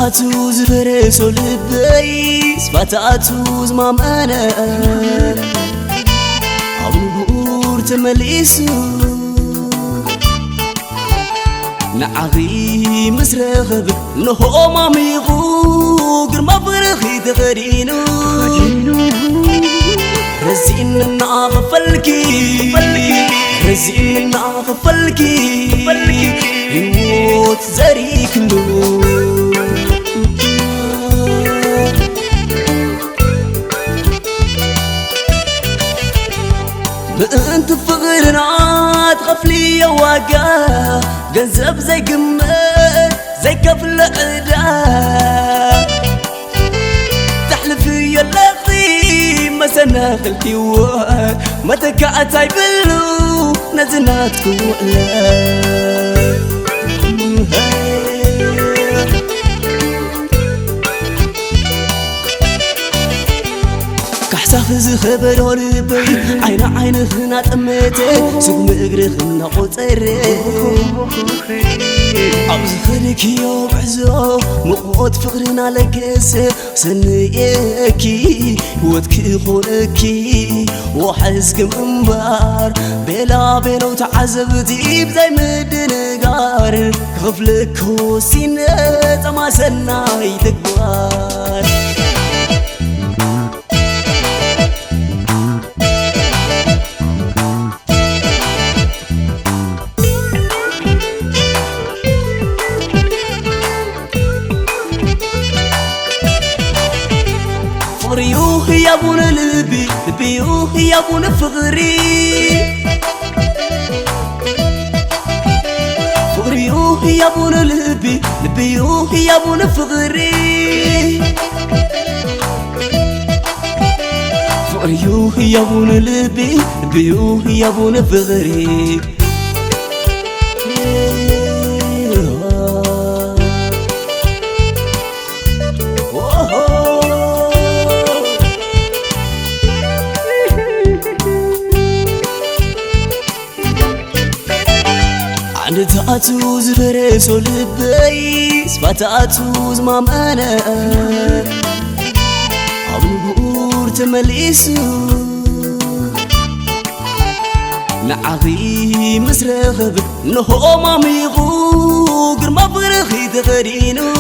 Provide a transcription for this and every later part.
تاتو زفرسو لبي سفاتاتو زمامانا عبور تمليسو نعغي مسرغب نهو ماميغو قرما فرخي تغرينو رزين ناغفلكي رزين ناغفلكي يموت زريك نو بأنت فغرنا تغفلي يا واقع جنزب زي قمة زي كفل عدا تحلفي يا لقي ما سناخلتي واد ما تكعت عيبلو نزناتكو وعلا كحساخز خبر وربي عين عين خنا تمتي سقم اقرخنا قطري عبز خلك يا بعزو مقوت فقرنا لكس سنيكي ودك خونكي وحزكم انبار بلا بينو تعذبتي بزي مدنقار خفلك وسينة ما سناي تكبار فغريوه يا بونا لبي لبيوه يا بونا فغري فغريوه يا بونا لبي لبيوه يا بونا فغري فغريوه يا بونا لبي لبيوه يا بونا فغري عند تاتو زفرسو لبي سفاتاتو زمامانا عبور تمليسو نعغي مسرغب نهو ماميغو قرما فرخي تغرينو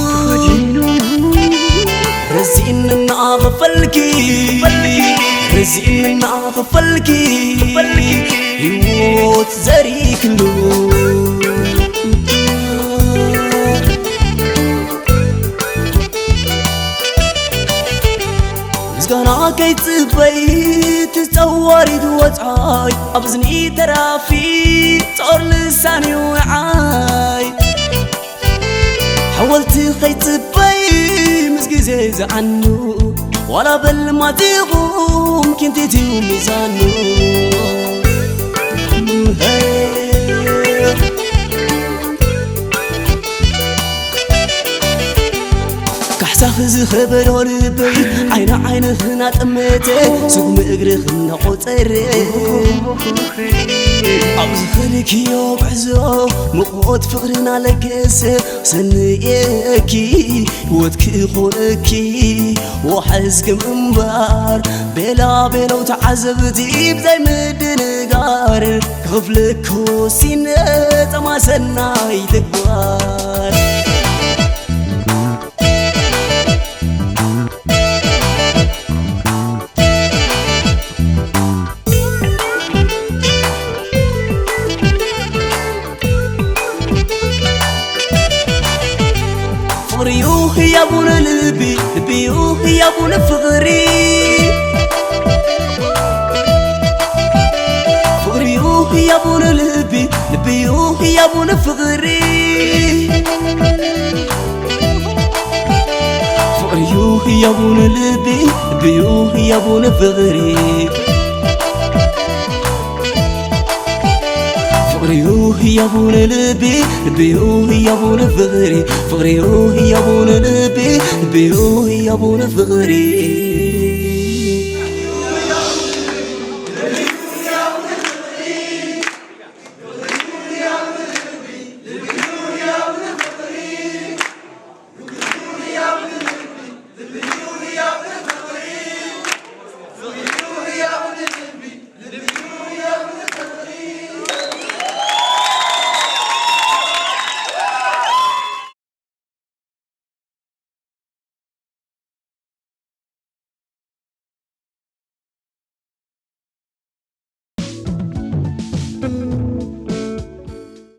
رزين ناغفلكي رزين ناغفلكي يموت زريك نو زغنا كيتبي تتصوري دوتعاي أبزني ترافي طور لساني وعاي حاولت خيتبي مسجزي زعنو ولا بل ما تغوم كنت تيو ميزانو كحساخز خبر وربي عين عين خنا تمتي سقم اقرخنا قطري عبز خلك يا بعزو مقوت فقرنا لكس سنيكي ودك خونكي وحزكم انبار بلا بينو تعذبتي بزي مدنقار خفلك وسينة ما سناي تكبار فغريوه يا بونا لبي لبيوه يا بونا فغري فغريوه يا بونا لبي لبيوه يا بونا فغري فغريوه يا بونا لبي لبيوه يا بونا فغري فغريوه يا بونا لبي لبيوه يا بونا فغري فغريوه يا بونا لبي لبيوه يا بونا فغري